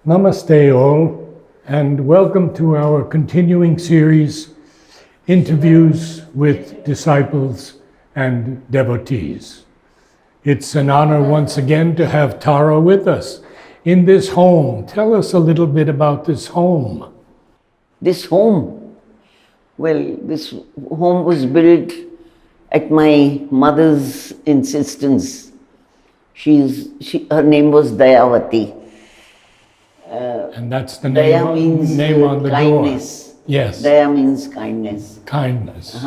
Namaste all, and welcome to our continuing series, Interviews with Disciples and Devotees. It's an honor once again to have Tara with us in this home. Tell us a little bit about this home. This home, this home was built at my mother's insistence. Her name was Dayavati. And that's the Daya means name on the kindness. door. Yes. Daya means kindness. Kindness.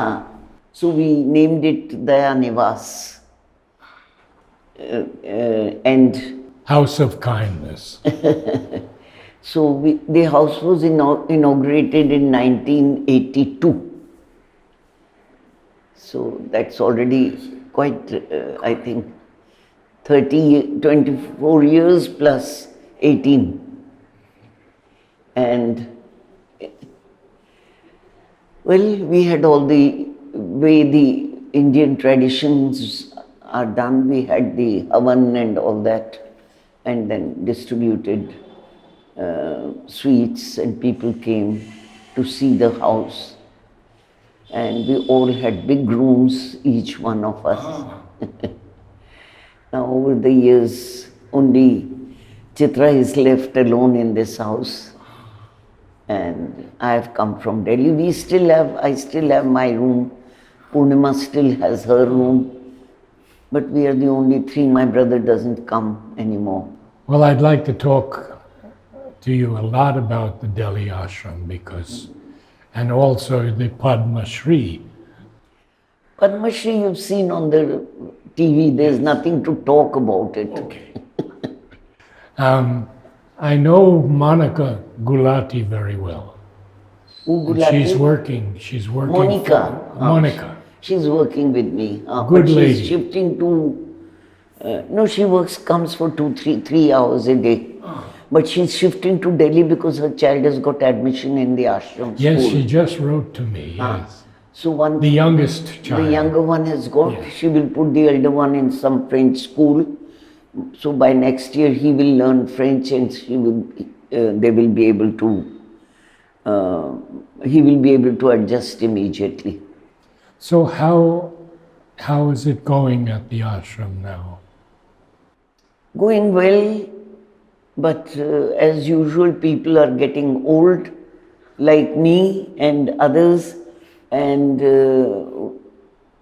So we named it Daya Nivas. And House of Kindness. so the house was inaugurated in 1982. So that's already quite, I think, 24 years plus 18. And we had all the way the Indian traditions are done. We had the havan and all that, and then distributed sweets, and people came to see the house. And we all had big rooms, each one of us. Now over the years, only Chitra is left alone in this house. And I have come from Delhi. I still have my room. Purnima still has her room. But we are the only three. My brother doesn't come anymore. Well, I'd like to talk to you a lot about the Delhi ashram and also the Padma Shri. Padma Shri you've seen on the TV. There's nothing to talk about it. Okay. I know Monica Gulati very well. Gulati? She's working. Monica. Monica. She's working with me. Good lady. She's shifting to, she comes for 3 hours a day. But she's shifting to Delhi because her child has got admission in the ashram Yes, school. she just wrote to me, yes. So the youngest child. The younger one has got, yes. She will put the elder one in some French school. So by next year he will learn French and he will be able to adjust immediately. So how is it going at the ashram now? Going well, but as usual people are getting old like me and others, and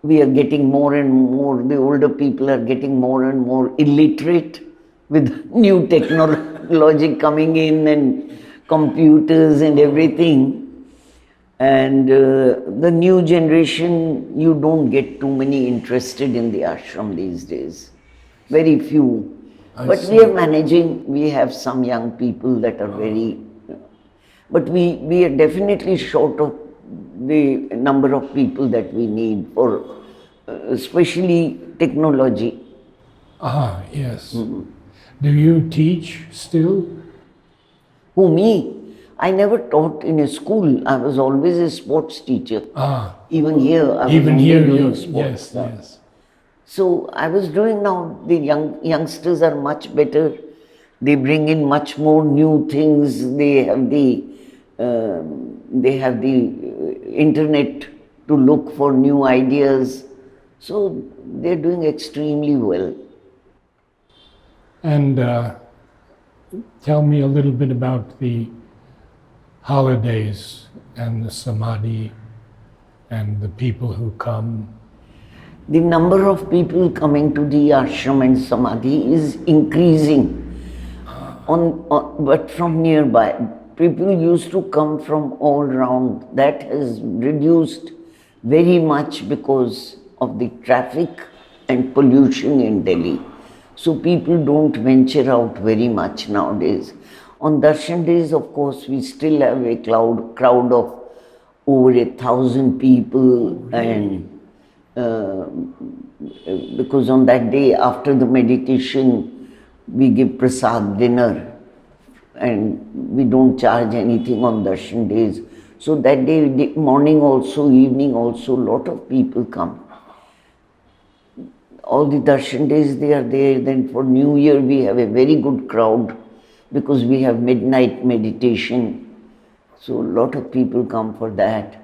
we are getting more and more, the older people are getting more and more illiterate with new technology coming in and computers and everything. And the new generation, you don't get too many interested in the ashram these days. Very few. But we are managing, we have some young people that are but we are definitely short of the number of people that we need for especially technology. Yes. Mm-hmm. Do you teach still? Who, me? I never taught in a school. I was always a sports teacher. Even here, I was doing sports. Yes. So I was doing now, the youngsters are much better. They bring in much more new things. They have the internet to look for new ideas. So they're doing extremely well. And tell me a little bit about the holidays and the samadhi and the people who come. The number of people coming to the ashram and samadhi is increasing, but from nearby. People used to come from all around. That has reduced very much because of the traffic and pollution in Delhi. So people don't venture out very much nowadays. On darshan days, of course, we still have a crowd of over 1,000 people, and because on that day after the meditation we give prasad dinner and we don't charge anything on darshan days. So that day, morning also, evening also, lot of people come. All the darshan days they are there. Then for New Year we have a very good crowd. because we have midnight meditation. So a lot of people come for that.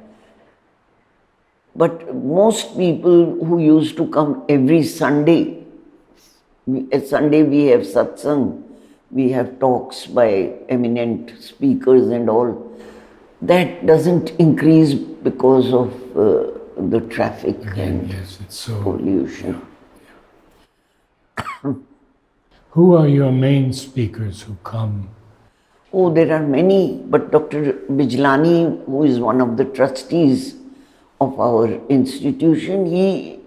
But most people who used to come every Sunday, Sunday we have satsang, we have talks by eminent speakers and all. That doesn't increase because of the traffic and Yes, it's so. pollution. Who are your main speakers who come? Oh, there are many, but Dr. Bijlani, who is one of the trustees of our institution, he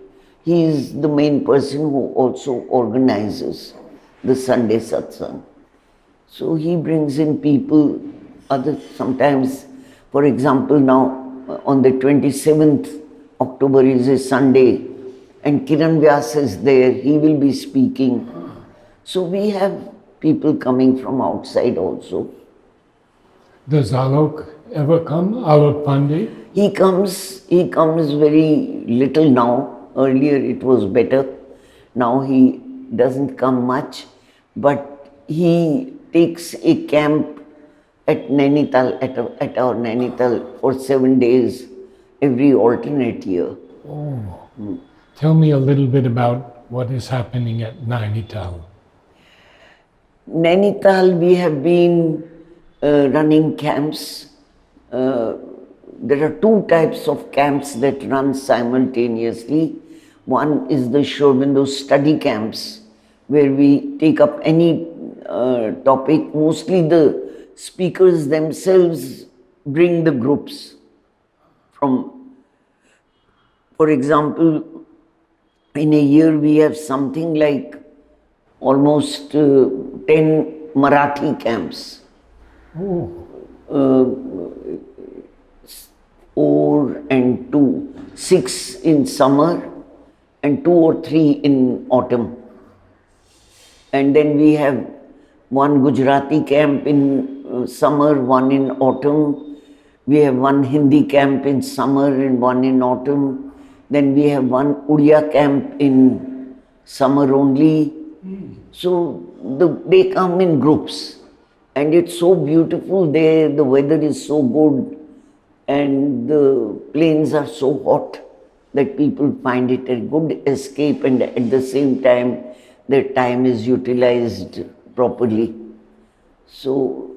is the main person who also organizes the Sunday satsang. So he brings in people, sometimes, for example, now on the 27th October is a Sunday, and Kiran Vyas is there, he will be speaking. So we have people coming from outside also. Does Alok ever come? Alok Pandey? He comes very little now. Earlier it was better. Now he doesn't come much, but he takes a camp at Nainital, at our Nainital for 7 days every alternate year. Oh. Tell me a little bit about what is happening at Nainital. Nainital, we have been running camps. There are two types of camps that run simultaneously. One is the Sri Aurobindo study camps, where we take up any topic. Mostly the speakers themselves bring the groups from, for example, in a year we have something like almost 10 Marathi camps. Oh. 4 and 2, 6 in summer and 2 or 3 in autumn. And then we have one Gujarati camp in summer, one in autumn. We have one Hindi camp in summer and one in autumn. Then we have one Uriya camp in summer only. So they come in groups, and it's so beautiful there, the weather is so good, and the plains are so hot that people find it a good escape, and at the same time their time is utilized properly. So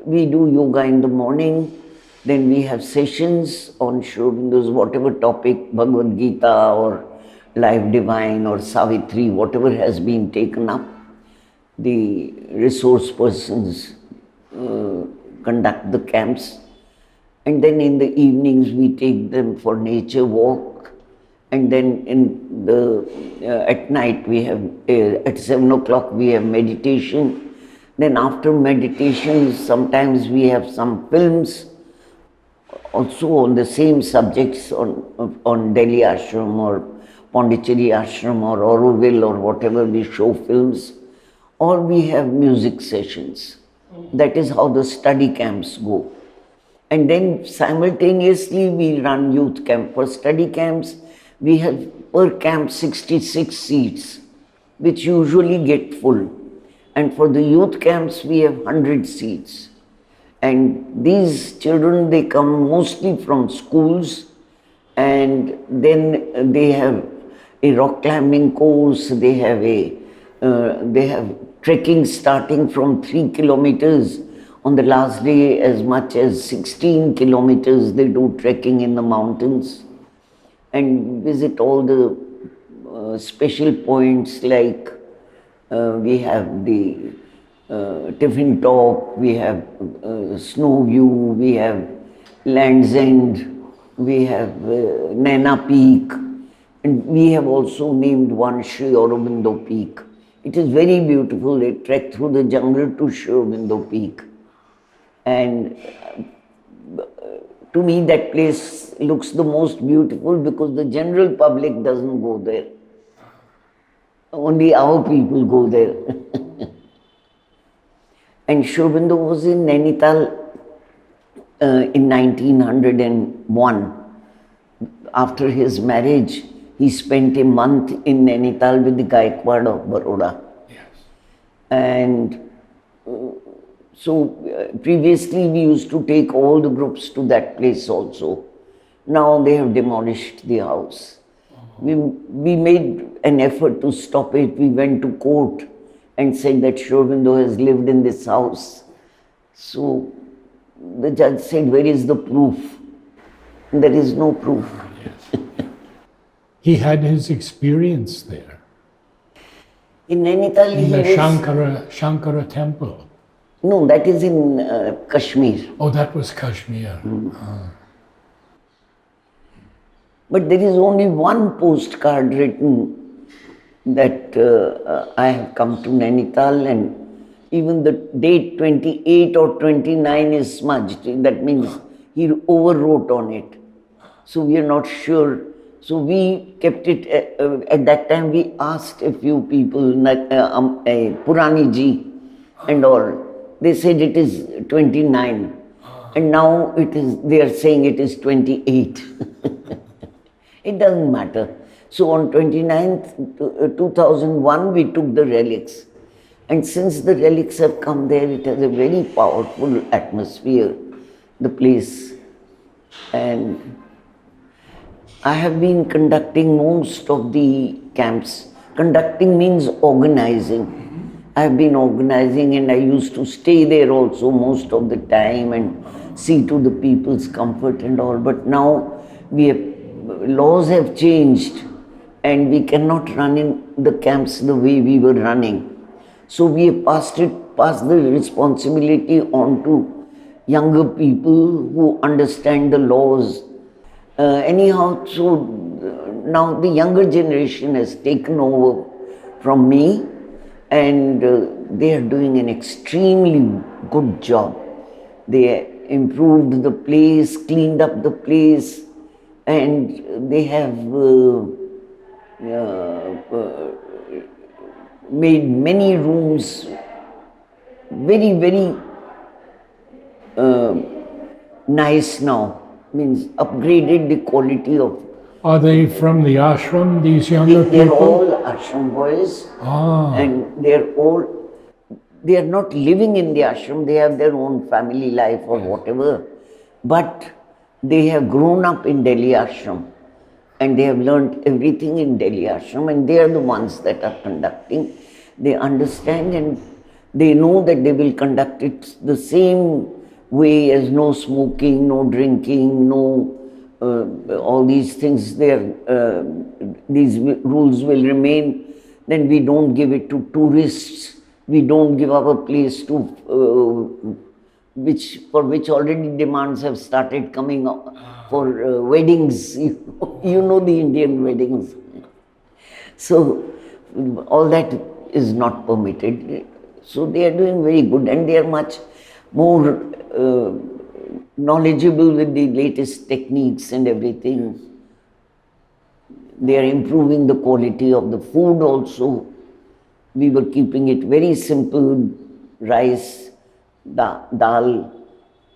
we do yoga in the morning, then we have sessions on Sri Aurobindo's whatever topic, Bhagavad Gita or Life Divine or Savitri, whatever has been taken up. The resource persons conduct the camps, and then in the evenings we take them for nature walk, and then at night we have at 7 o'clock we have meditation. Then after meditation sometimes we have some films also on the same subjects on Delhi Ashram or Pondicherry Ashram or Auroville or whatever, we show films, or we have music sessions. That is how the study camps go. And then simultaneously we run youth camp. For study camps, we have per camp 66 seats, which usually get full. And for the youth camps, we have 100 seats. And these children, they come mostly from schools, and then they have a rock climbing course, they have trekking starting from 3 kilometers. On the last day, as much as 16 kilometers, they do trekking in the mountains and visit all the special points, like we have the Tiffin Top, we have Snow View, we have Land's End, we have Naina Peak, and we have also named one Sri Aurobindo Peak. It is very beautiful. They trek through the jungle to Sri Aurobindo Peak. And to me that place looks the most beautiful because the general public doesn't go there. Only our people go there. And Sri Aurobindo was in Nainital in 1901. After his marriage, he spent a month in Nainital with the Gaikwad of Baroda. Yes. And Previously we used to take all the groups to that place also. Now they have demolished the house. We made an effort to stop it. We went to court and said that Sri Aurobindo has lived in this house. So the judge said, where is the proof? There is no proof. Yes. He had his experience there. In Nainital, in the Shankara temple. No, that is in Kashmir. Oh, that was Kashmir. But there is only one postcard written that I have come to Nainital, and even the date 28 or 29 is smudged. That means he overwrote on it. So we are not sure. So we kept it, at that time we asked a few people, Purani ji and all. They said it is 29. And now they are saying it is 28. It doesn't matter. So on 29th, 2001, we took the relics. And since the relics have come there, it has a very powerful atmosphere, the place. And I have been conducting most of the camps. Conducting means organizing. I have been organizing, and I used to stay there also most of the time and see to the people's comfort and all. But now laws have changed, and we cannot run in the camps the way we were running. So we have passed the responsibility on to younger people who understand the laws. Anyhow, so now the younger generation has taken over from me, and they are doing an extremely good job. They improved the place, cleaned up the place, and they have made many rooms very, very nice now. Means upgraded the quality of. Are they from the ashram, these younger people? They're all ashram boys. And they are not living in the ashram, they have their own family life or whatever. But they have grown up in Delhi ashram. And they have learned everything in Delhi ashram, and they are the ones that are conducting. They understand, and they know that they will conduct it the same way as no smoking, no drinking, no all these things. These rules will remain. Then we don't give it to tourists. We don't give our place to for which already demands have started coming up for weddings. You know the Indian weddings. So all that is not permitted. So they are doing very good, and they are much more knowledgeable with the latest techniques and everything. They are improving the quality of the food also. We were keeping it very simple: rice, dal,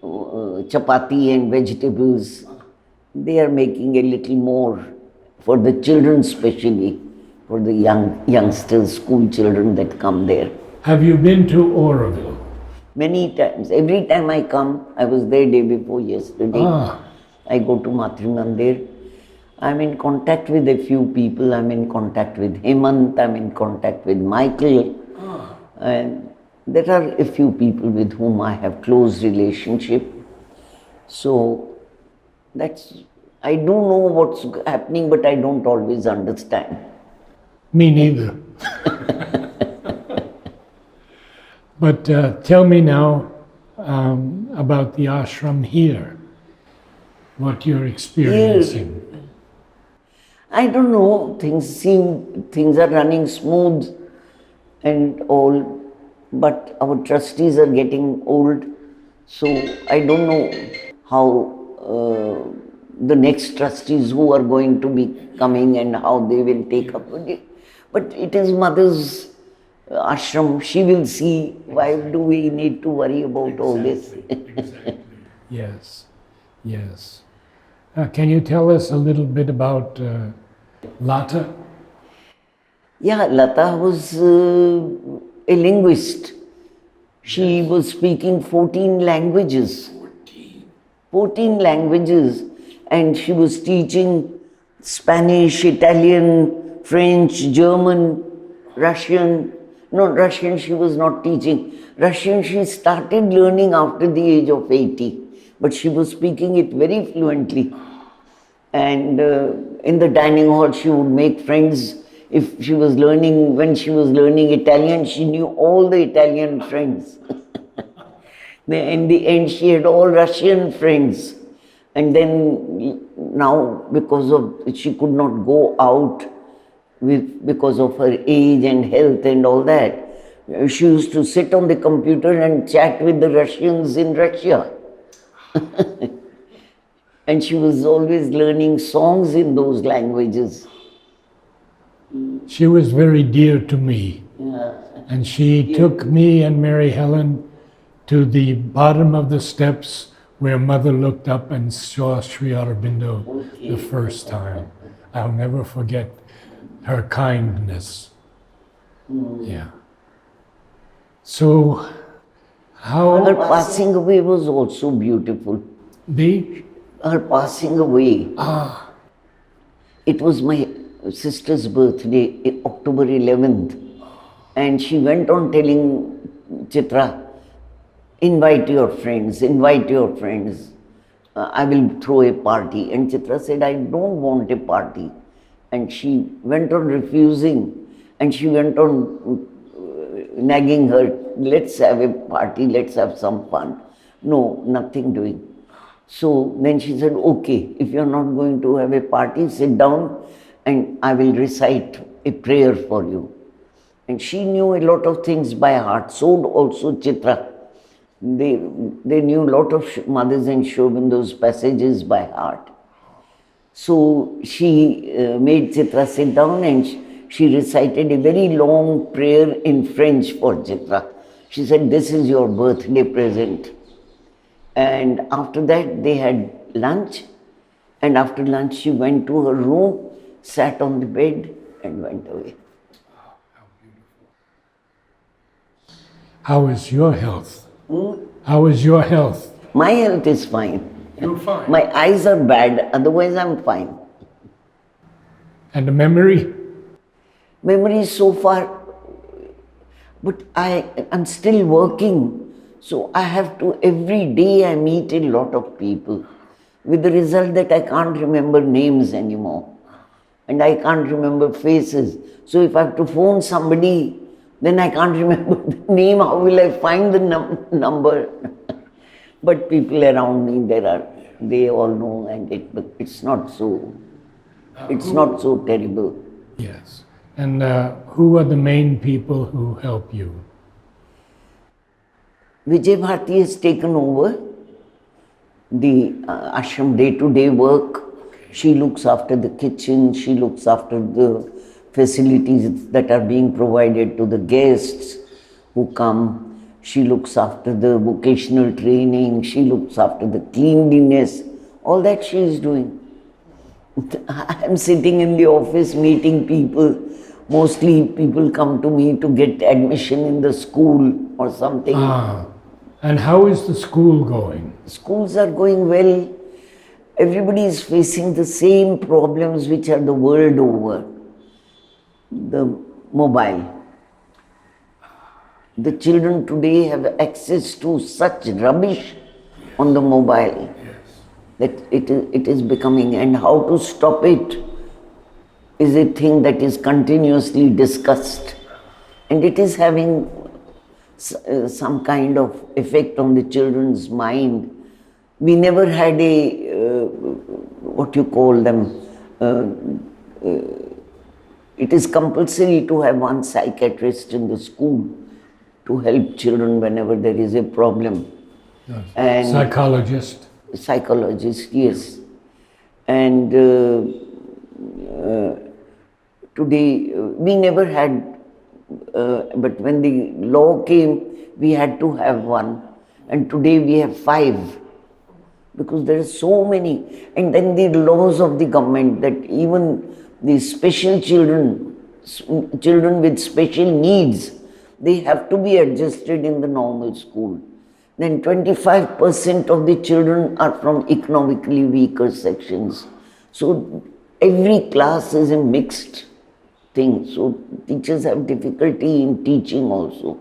chapati and vegetables. They are making a little more for the children, especially for the youngsters, school children that come there. Have you been to Auroville? Many times. Every time I come, I was there day before yesterday. I go to Matri Mandir. I'm in contact with a few people. I'm in contact with Hemant. I'm in contact with Michael. And there are a few people with whom I have close relationship. So I do know what's happening, but I don't always understand. Me neither. But tell me now about the ashram here, what you're experiencing. I don't know, things are running smooth and all, but our trustees are getting old, so I don't know how the next trustees who are going to be coming and how they will take up with it. But it is mother's ashram, she will see. Why do we need to worry about all this? Exactly. Yes, yes. Can you tell us a little bit about Lata? Yeah, Lata was a linguist. She was speaking 14 languages. 14 languages, and she was teaching Spanish, Italian, French, German, Russian. No, Russian she was not teaching. Russian she started learning after the age of 80, but she was speaking it very fluently. And in the dining hall she would make friends. If she was learning, when she was learning Italian, she knew all the Italian friends. In the end, she had all Russian friends. And then now, because of she could not go out because of her age and health and all that, she used to sit on the computer and chat with the Russians in Russia. And she was always learning songs in those languages. She was very dear to me. Yeah. And she took me and Mary Helen to the bottom of the steps where Mother looked up and saw Sri Aurobindo the first time. I'll never forget her kindness. Yeah. So, how... Her passing away was also beautiful. Her passing away. It was my sister's birthday, October 11th. And she went on telling Chitra, invite your friends, invite your friends. I will throw a party. And Chitra said, I don't want a party. And she went on refusing. And she went on nagging her, let's have a party, let's have some fun. No, nothing doing. So then she said, okay, if you're not going to have a party, sit down and I will recite a prayer for you. And she knew a lot of things by heart, so also Chitra. They knew a lot of Mother's and Sri Aurobindo's passages by heart. So she made Chitra sit down and she recited a very long prayer in French for Chitra. She said, this is your birthday present. And after that they had lunch, and after lunch she went to her room, sat on the bed and went away. How is your health? How is your health? My health is fine. You're fine. My eyes are bad, otherwise I'm fine. And the memory? Memory so far, but I'm still working. So I have to, every day I meet a lot of people, with the result that I can't remember names anymore. And I can't remember faces. So if I have to phone somebody, then I can't remember the name. How will I find the number? But people around me, they all know, and it's not so terrible. Yes. And who are the main people who help you? Vijay Bharti has taken over the ashram day-to-day work. She looks after the kitchen, she looks after the facilities that are being provided to the guests who come. She looks after the vocational training, she looks after the cleanliness. All that she is doing. I am sitting in the office meeting people. Mostly people come to me to get admission in the school or something. And how is the school going? Schools are going well. Everybody is facing the same problems which are the world over. The mobile. The children today have access to such rubbish on the mobile that it is becoming, and how to stop it is a thing that is continuously discussed. And it is having some kind of effect on the children's mind. We never had it is compulsory to have one psychiatrist in the school to help children whenever there is a problem. Yes. And Psychologist, yes. And today, we never had, but when the law came, we had to have one. And today we have 5. Because there are so many. And then the laws of the government that even the special children with special needs, they have to be adjusted in the normal school. Then 25% of the children are from economically weaker sections. So every class is a mixed thing. So teachers have difficulty in teaching also.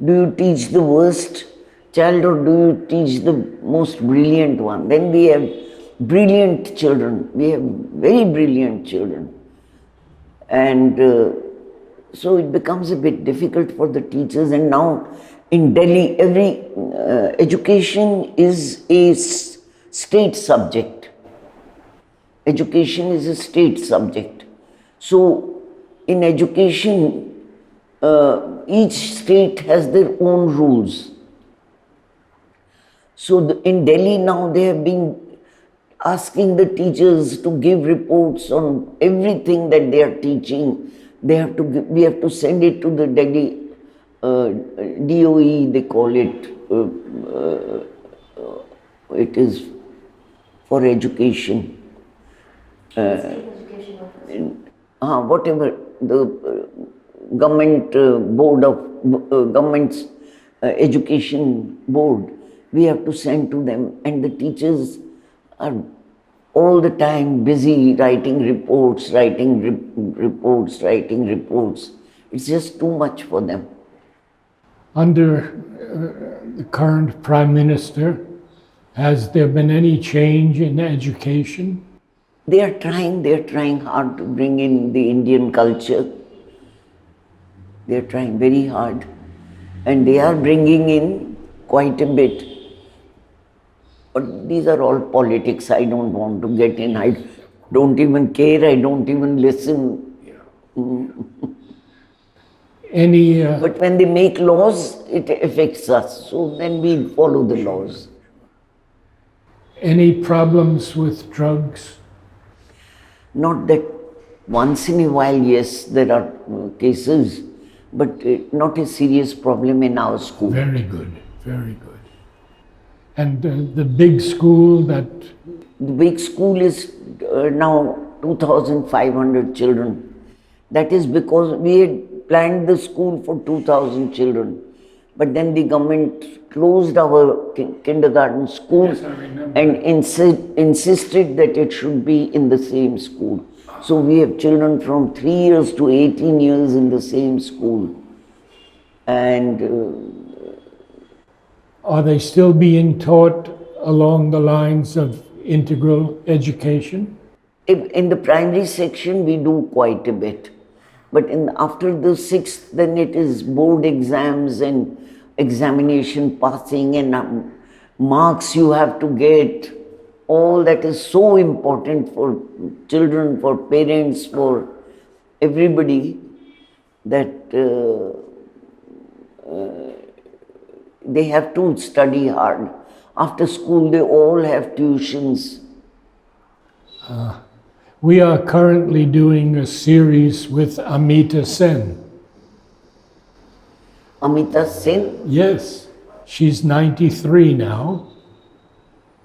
Do you teach the worst child or do you teach the most brilliant one? Then we have brilliant children. We have very brilliant children. And so it becomes a bit difficult for the teachers. And now in Delhi, every education is a state subject. Education is a state subject. So in education, each state has their own rules. So in Delhi now they have been asking the teachers to give reports on everything that they are teaching. We have to send it to the Delhi DOE, they call it. It is for education. Whatever the government board of government's education board, we have to send to them, and the teachers are all the time busy writing reports. It's just too much for them. Under the current Prime Minister, has there been any change in education? They are trying hard to bring in the Indian culture. They are trying very hard. And they are bringing in quite a bit. But these are all politics. I don't want to get in. I don't even care. I don't even listen. But when they make laws, it affects us. So then we follow the laws. Any problems with drugs? Not that once in a while, yes, there are cases, but not a serious problem in our school. Very good, very good. And the big school that... The big school is now 2,500 children. That is because we had planned the school for 2,000 children. But then the government closed our kindergarten school. Yes, I remember. And insisted that it should be in the same school. So we have children from 3 years to 18 years in the same school. And are they still being taught along the lines of integral education? In the primary section, we do quite a bit. But after the 6th, then it is board exams and examination passing and marks you have to get. All that is so important for children, for parents, for everybody, that they have to study hard. After school, they all have tuitions. We are currently doing a series with Amita Sen. Amita Sen? Yes, she's 93 now,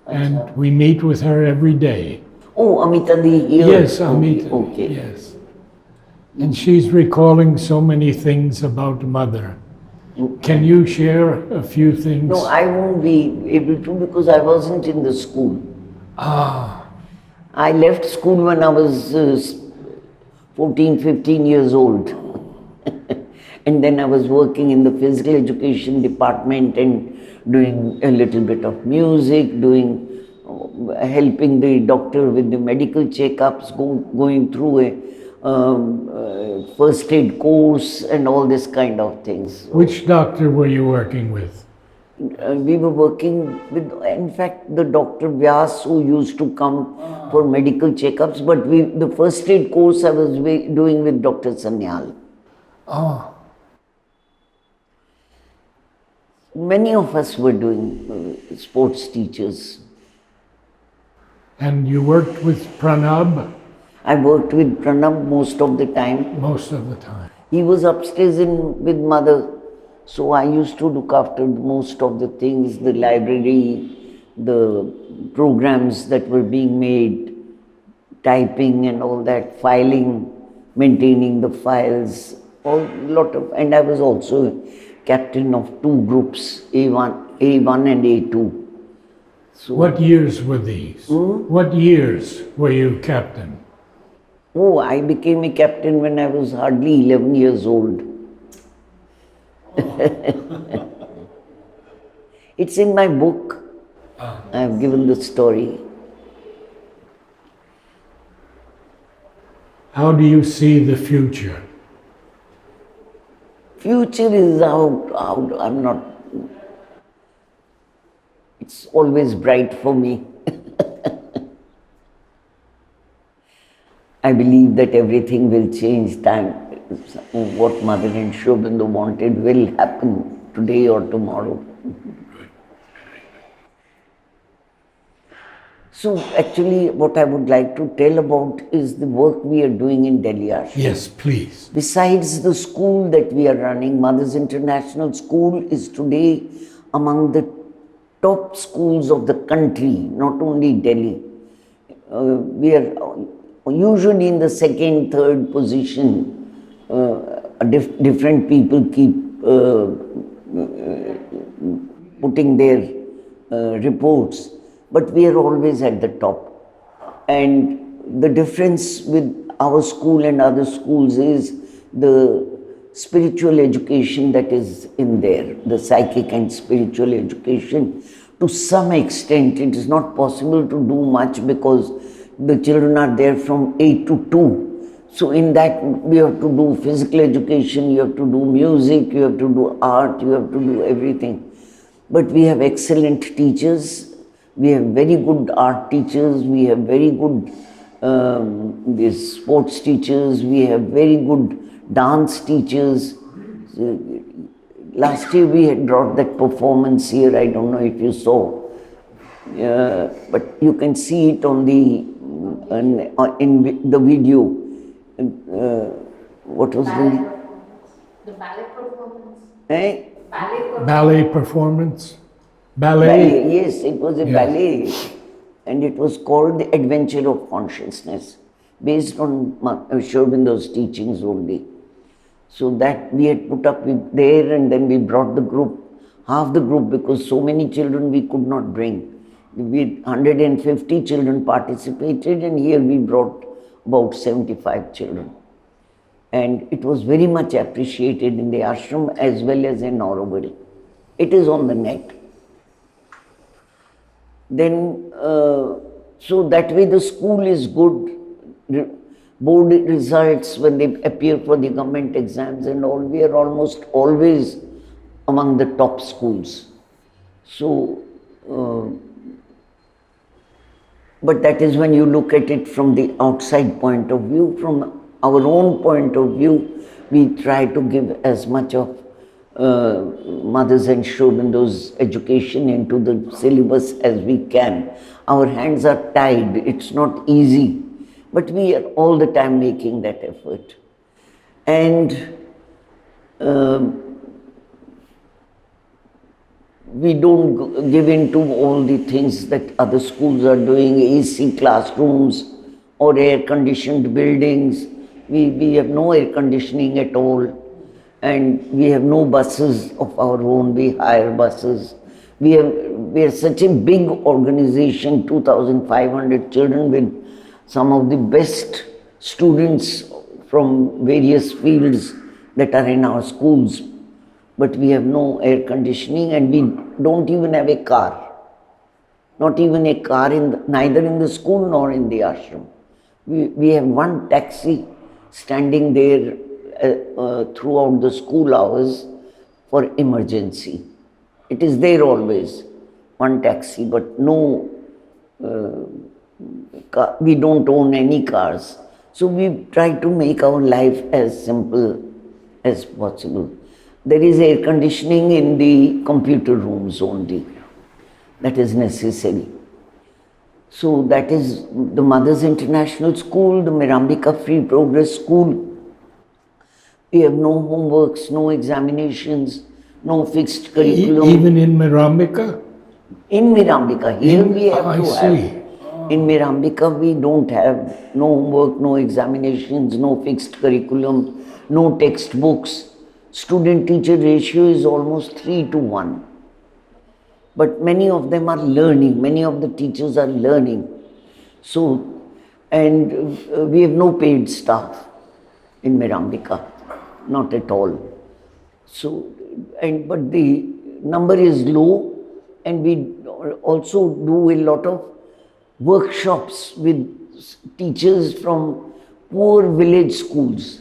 and we meet with her every day. Oh, Amita the here. Yes, Amita. Okay. Yes. And she's recalling so many things about Mother. Can you share a few things? No, I won't be able to because I wasn't in the school. I left school when I was 14, 15 years old. And then I was working in the physical education department and doing a little bit of music, helping the doctor with the medical checkups, going through a first aid course and all this kind of things. Which doctor were you working with? We were working with, in fact, the Dr. Vyas who used to come for medical checkups, but the first aid course I was doing with Dr. Sanyal. Many of us were doing sports teachers. And you worked with Pranab? I worked with Pranab most of the time. Most of the time. He was upstairs with Mother. So I used to look after most of the things, the library, the programs that were being made, typing and all that, filing, maintaining the files, And I was also captain of two groups, A1 and A2. So, What years were these? What years were you captain? oh, I became a captain when I was hardly 11 years old. It's in my book. I have given the story. How do you see the future? Future is out. I'm not. It's always bright for me. I believe that everything will change. Time, what Mother and Shobindu wanted will happen today or tomorrow. So actually what I would like to tell about is the work we are doing in Delhi Ashram. Yes, please. Besides the school that we are running, Mothers International School is today among the top schools of the country, not only Delhi. We are usually in the second, third position. Different people keep putting their reports, but we are always at the top. And the difference with our school and other schools is the spiritual education that is in there, the psychic and spiritual education. To some extent, it is not possible to do much because the children are there from 8 to 2. So in that, we have to do physical education, you have to do music, you have to do art, you have to do everything. But we have excellent teachers, we have very good art teachers, we have very good sports teachers, we have very good dance teachers. Last year we had brought that performance here, I don't know if you saw. But you can see it on in the video. What was ballet the ballet performance? Eh? Ballet performance? Ballet? Yes, it was a ballet. And it was called The Adventure of Consciousness, based on Shobindu's teachings only. So that we had put up there, and then we brought the group, half the group, because so many children we could not bring. 150 children participated, and here we brought about 75 children. And it was very much appreciated in the ashram as well as in Auroville. It is on the net. Then, so that way the school is good. Board results, when they appear for the government exams and all, we are almost always among the top schools. So, but that is when you look at it from the outside point of view. From our own point of view, we try to give as much of Mothers and Shobindu's education into the syllabus as we can. Our hands are tied, it's not easy, but we are all the time making that effort. And we don't give in to all the things that other schools are doing, AC classrooms or air-conditioned buildings. We have no air conditioning at all, and we have no buses of our own, we hire buses. We are such a big organization, 2,500 children with some of the best students from various fields that are in our schools. But we have no air conditioning, and we don't even have a car. Not even a car, neither in the school nor in the ashram. We have one taxi standing there throughout the school hours for emergency. It is there always, one taxi, but no car. We don't own any cars. So we try to make our life as simple as possible. There is air conditioning in the computer rooms only. That is necessary. So that is the Mothers International School, the Mirambika Free Progress School. We have no homeworks, no examinations, no fixed curriculum. Even in Mirambika? In Mirambika, here we have to see. have. In Mirambika, we don't have no homework, no examinations, no fixed curriculum, no textbooks. Student-teacher ratio is almost 3:1. But many of them are learning, many of the teachers are learning. So, and we have no paid staff in Mirambika, not at all. So, but the number is low, and we also do a lot of workshops with teachers from poor village schools.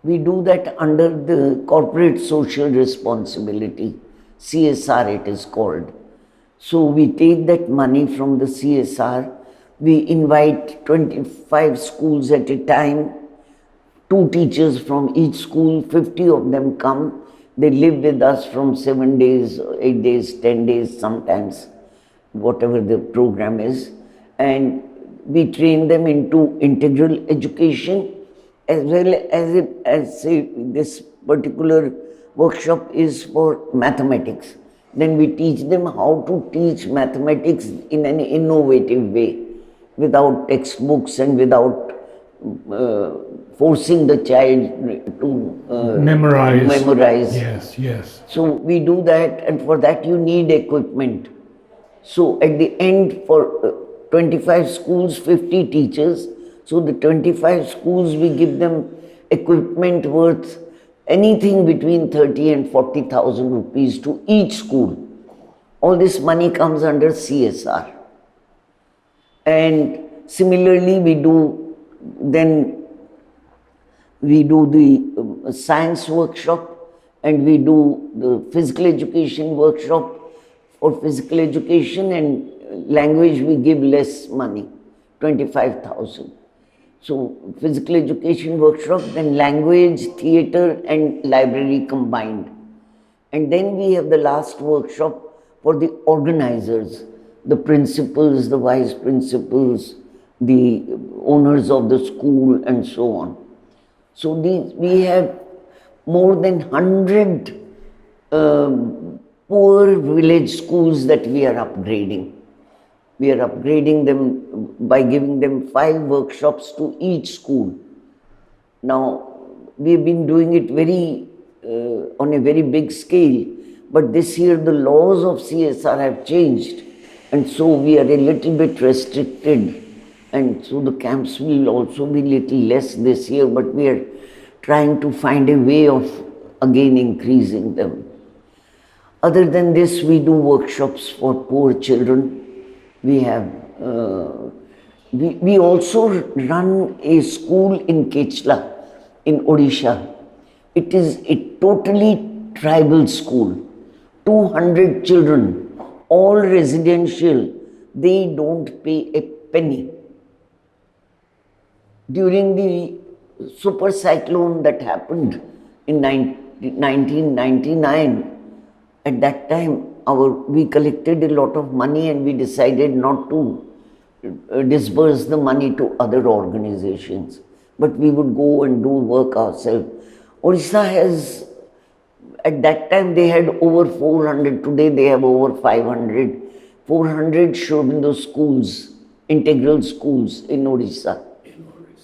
We do that under the corporate social responsibility, CSR it is called. So we take that money from the CSR, we invite 25 schools at a time, 2 teachers from each school, 50 of them come. They live with us from 7 days, 8 days, 10 days sometimes, whatever the program is. And we train them into integral education as well as this particular workshop is for mathematics. Then we teach them how to teach mathematics in an innovative way, without textbooks and without forcing the child to memorize. Yes, yes. So we do that, and for that you need equipment. So at the end, for 25 schools, 50 teachers, so the 25 schools we give them equipment worth anything between 30 and 40,000 rupees to each school. All this money comes under CSR. And similarly, we do the science workshop, and we do the physical education workshop. For physical education and language, we give less money, 25,000. So physical education workshop, then language, theatre and library combined. And then we have the last workshop for the organizers, the principals, the vice principals, the owners of the school and so on. So we have more than 100 poor village schools that we are upgrading. We are upgrading them by giving them 5 workshops to each school. Now, we've been doing it on a very big scale, but this year the laws of CSR have changed, and so we are a little bit restricted, and so the camps will also be little less this year, but we are trying to find a way of again increasing them. Other than this, we do workshops for poor children. We have, we also run a school in Kechla, in Odisha. It is a totally tribal school, 200 children, all residential. They don't pay a penny. During the super cyclone that happened in 1999, at that time, we collected a lot of money and we decided not to disburse the money to other organizations, but we would go and do work ourselves. Odisha has, at that time they had over 400, today they have over 500, 400 Shobindu schools, integral schools in Odisha.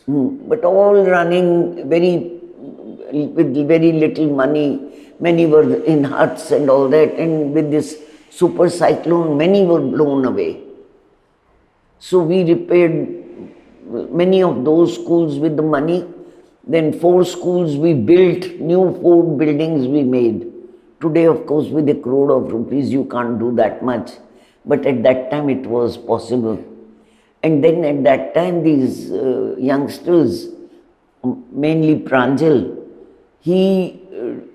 But all running with very little money. Many were in huts and all that, and with this super cyclone, many were blown away. So we repaired many of those schools with the money. Then 4 schools we built, new 4 buildings we made. Today, of course, with 1 crore of rupees, you can't do that much. But at that time, it was possible. And then at that time, these youngsters, mainly Pranjal,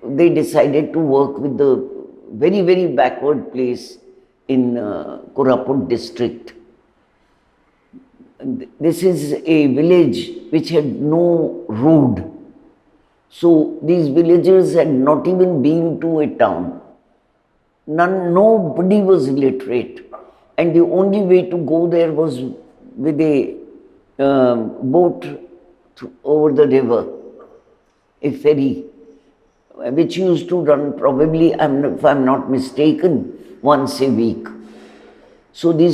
they decided to work with the very, very backward place in Koraput district. This is a village which had no road. So these villagers had not even been to a town. Nobody was literate. And the only way to go there was with a boat over the river, a ferry, which used to run probably, if I'm not mistaken, once a week. So the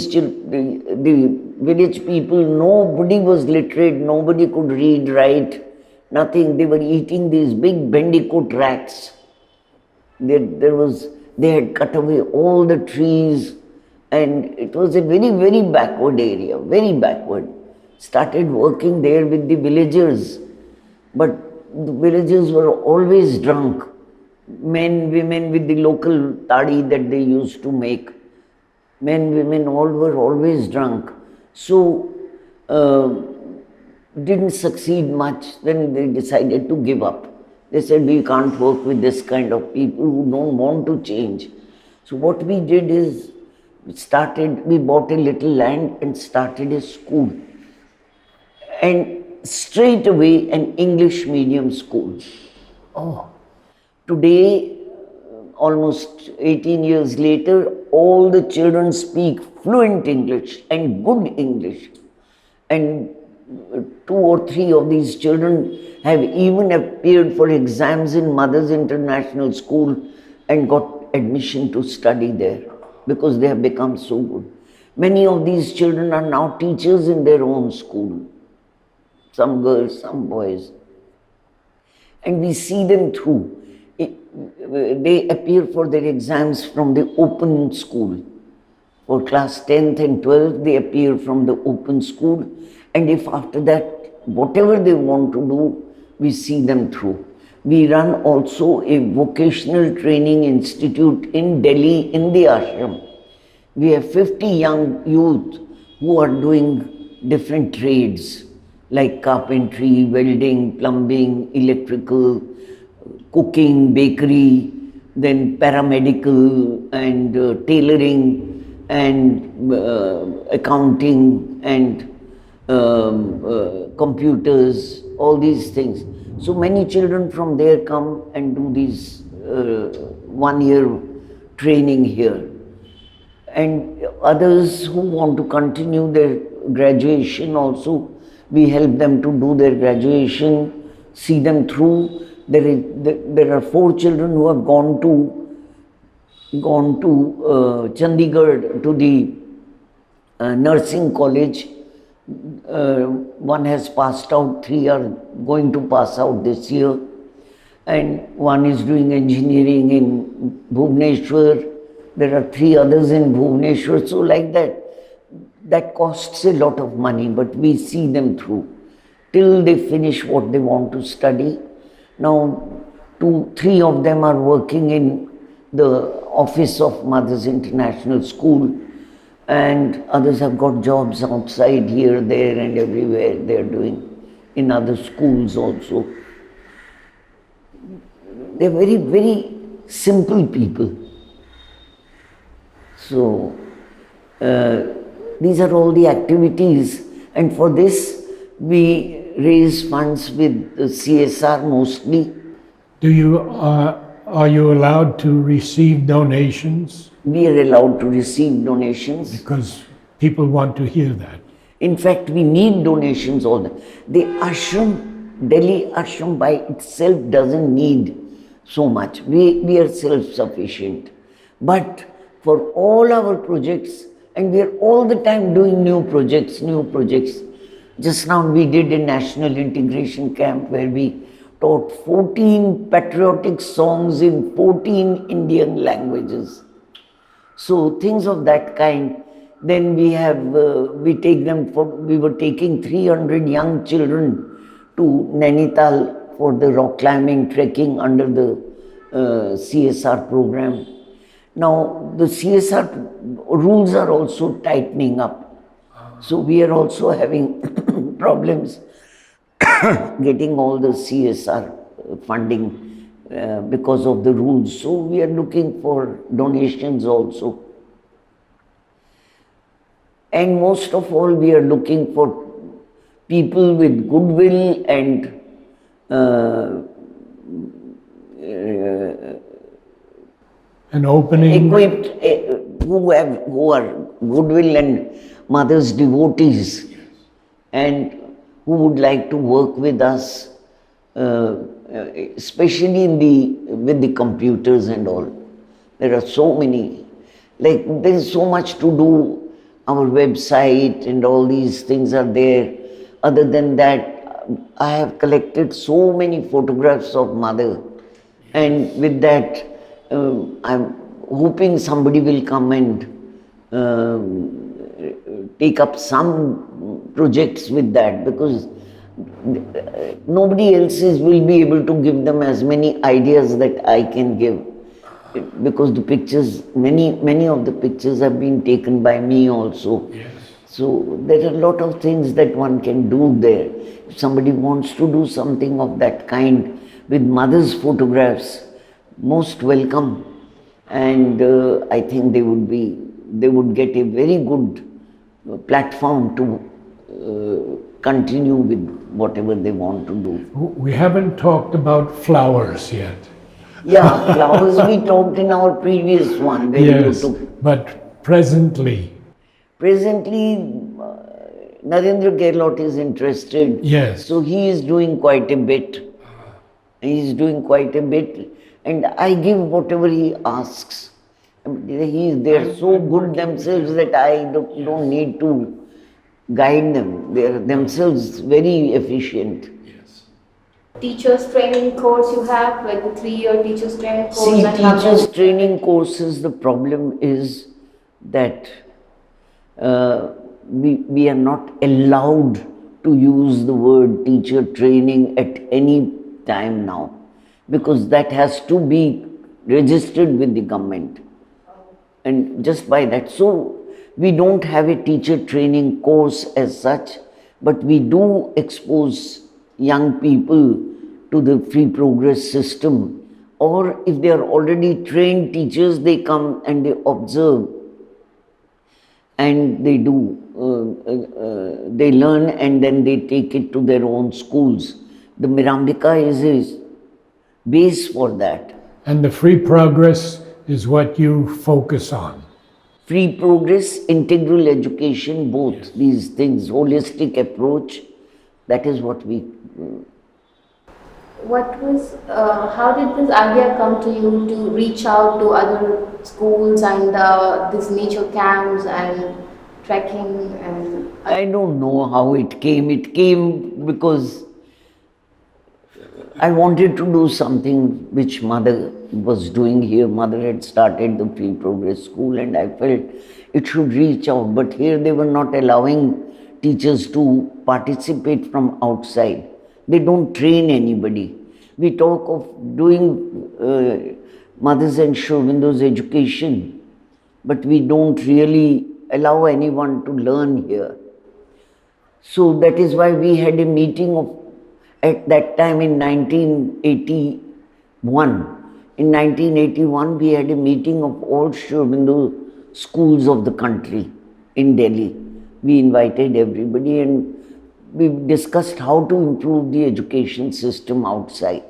village people, nobody was literate, nobody could read, write, nothing. They were eating these big bandicoot rats. They had cut away all the trees, and it was a very, very backward area, very backward. Started working there with the villagers, but the villagers were always drunk. Men, women with the local tadi that they used to make. Men, women, all were always drunk. So, didn't succeed much. Then they decided to give up. They said, we can't work with this kind of people who don't want to change. So what we did is, we bought a little land and started a school. And straight away an English medium school. Oh, Today, almost 18 years later, all the children speak fluent English and good English. And 2 or 3 of these children have even appeared for exams in Mothers International School and got admission to study there because they have become so good. Many of these children are now teachers in their own school. Some girls, some boys. And we see them through. They appear for their exams from the open school. For class 10th and 12th, they appear from the open school. And if after that, whatever they want to do, we see them through. We run also a vocational training institute in Delhi, in the ashram. We have 50 young youth who are doing different trades like carpentry, welding, plumbing, electrical, cooking, bakery, then paramedical and tailoring and accounting and computers, all these things. So many children from there come and do these 1 year training here. And others who want to continue their graduation also, we help them to do their graduation, see them through. There are 4 children who have gone to Chandigarh to the nursing college. One has passed out, 3 are going to pass out this year, and one is doing engineering in Bhubaneswar. There are 3 others in Bhubaneswar. So like that costs a lot of money, but we see them through till they finish what they want to study. Now 2, 3 of them are working in the office of Mothers International School, and others have got jobs outside here, there and everywhere they are doing, in other schools also. They are very, very simple people. So, these are all the activities, and for this we raise funds with the CSR mostly. are you allowed to receive donations? We are allowed to receive donations. Because people want to hear that. In fact, we need donations all the time. The ashram, Delhi ashram by itself doesn't need so much. We are self-sufficient. But for all our projects, and we are all the time doing new projects. Just now we did a national integration camp where we taught 14 patriotic songs in 14 Indian languages. So things of that kind. Then we were taking 300 young children to Nainital for the rock climbing, trekking under the CSR program. Now the CSR rules are also tightening up. So we are also having problems getting all the CSR funding because of the rules. So we are looking for donations also. And most of all, we are looking for people with goodwill and An opening. equipped, who are goodwill and mother's devotees, and who would like to work with us, especially with the computers and all. There are so many, like there is so much to do. Our website and all these things are there. Other than that, I have collected so many photographs of mother, and with that, I'm hoping somebody will come and take up some projects with that, because nobody else will be able to give them as many ideas that I can give. Because the pictures, many of the pictures have been taken by me also. Yes. So there are a lot of things that one can do there. If somebody wants to do something of that kind with mother's photographs, most welcome. And I think they would get a very good platform to continue with whatever they want to do. We haven't talked about flowers yet. Yeah, flowers we talked in our previous one. Where Yes, you took. but presently, Presently, Narendra Gehlot is interested. yes. So he is doing quite a bit. He is doing quite a bit. And I give whatever he asks. They're so good themselves that I don't need to guide them. They're themselves very efficient. Teachers training course you have, like the 3-year teachers training course. See, and how- teachers training courses, the problem is that we are not allowed to use the word teacher training at any time now, because that has to be registered with the government. And just by that, so we don't have a teacher training course as such, but we do expose young people to the free progress system. Or if they are already trained teachers, they come and they observe and they do, they learn and then they take it to their own schools. The Mirambika is a base for that. And the free progress is what you focus on. Free progress, integral education, both these things, holistic approach, that is what we. How did this idea come to you to reach out to other schools and these nature camps and trekking and... I don't know how it came. It came because I wanted to do something which mother was doing here. Mother had started the free progress school and I felt it should reach out. But here they were not allowing teachers to participate from outside. They don't train anybody. We talk of doing Mothers and Sri Aurobindo's education, but we don't really allow anyone to learn here. So that is why we had a meeting at that time in 1981. In 1981, we had a meeting of all Sri Aurobindo schools of the country in Delhi. We invited everybody and we discussed how to improve the education system outside.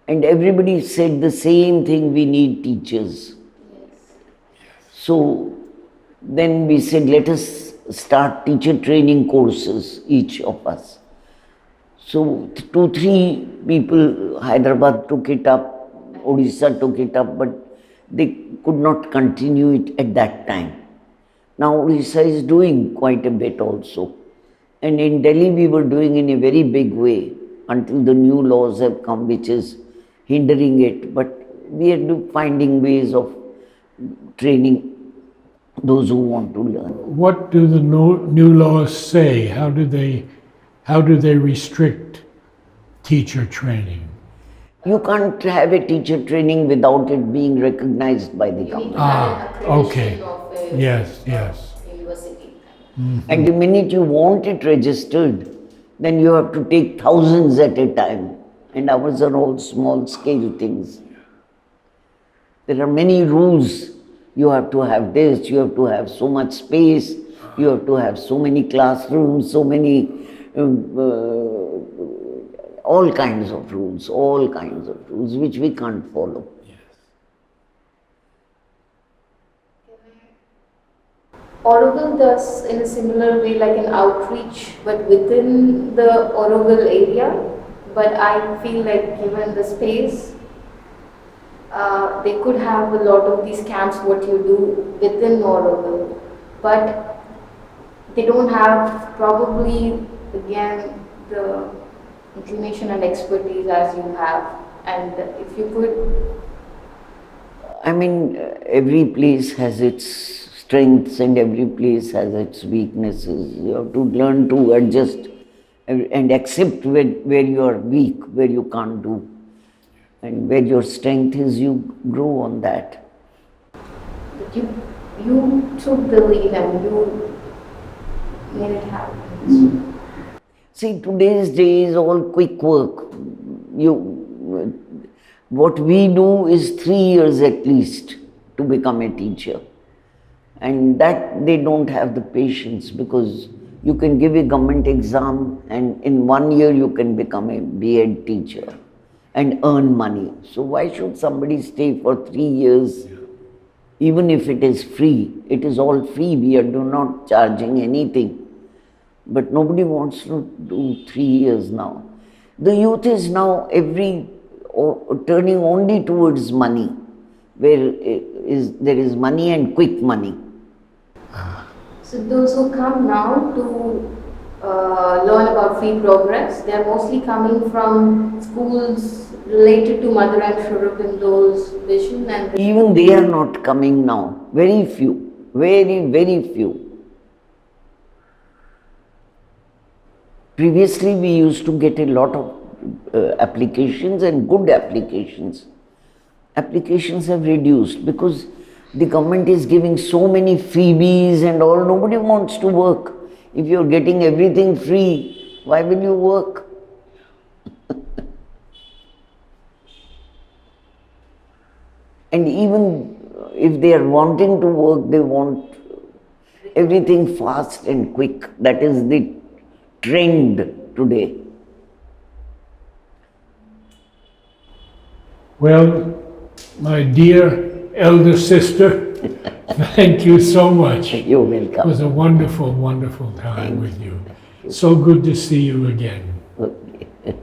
And everybody said the same thing, we need teachers. So then we said, let us start teacher training courses, each of us. So 2-3 people, Hyderabad took it up, Odisha took it up, but they could not continue it at that time. Now Odisha is doing quite a bit also. And in Delhi we were doing in a very big way until the new laws have come which is hindering it. But we are finding ways of training those who want to learn. What do the new laws say? How do they restrict teacher training? You can't have a teacher training without it being recognized by the You need government. to have an accreditation Okay. of a Yes, yes. university. And the minute you want it registered, then you have to take thousands at a time. And ours are all small scale things. There are many rules. You have to have this, you have to have so much space, you have to have so many classrooms, so many, all kinds of rules, which we can't follow. Oroville does in a similar way like an outreach, but within the Oroville area. But I feel like given the space, they could have a lot of these camps, what you do within Oroville. But they don't have probably, again, the inclination and expertise as you have, and if you could. I mean, every place has its strengths and every place has its weaknesses. You have to learn to adjust and accept where you are weak, where you can't do. And where your strength is, you grow on that. But you took the lead and you made it happen. See, today's day is all quick work. What we do is 3 years at least to become a teacher. And that they don't have the patience, because you can give a government exam and in 1 year you can become a B.Ed teacher and earn money. So why should somebody stay for 3 years? Even if it is free, it is all free. We are not charging anything. But nobody wants to do 3 years now. The youth is now turning only towards money, where there is money and quick money. So those who come now to learn about free progress, they are mostly coming from schools related to Mother and Shurupindo's vision, and even they are not coming now. Very few, very few. Previously we used to get a lot of applications and good applications. Applications have reduced because the government is giving so many freebies and all. Nobody wants to work. If you're getting everything free, why will you work? And even if they are wanting to work, they want everything fast and quick. That is the trend today. Well, my dear elder sister, thank you so much. You're It welcome. was a wonderful, wonderful time with you. So good to see you again. Okay.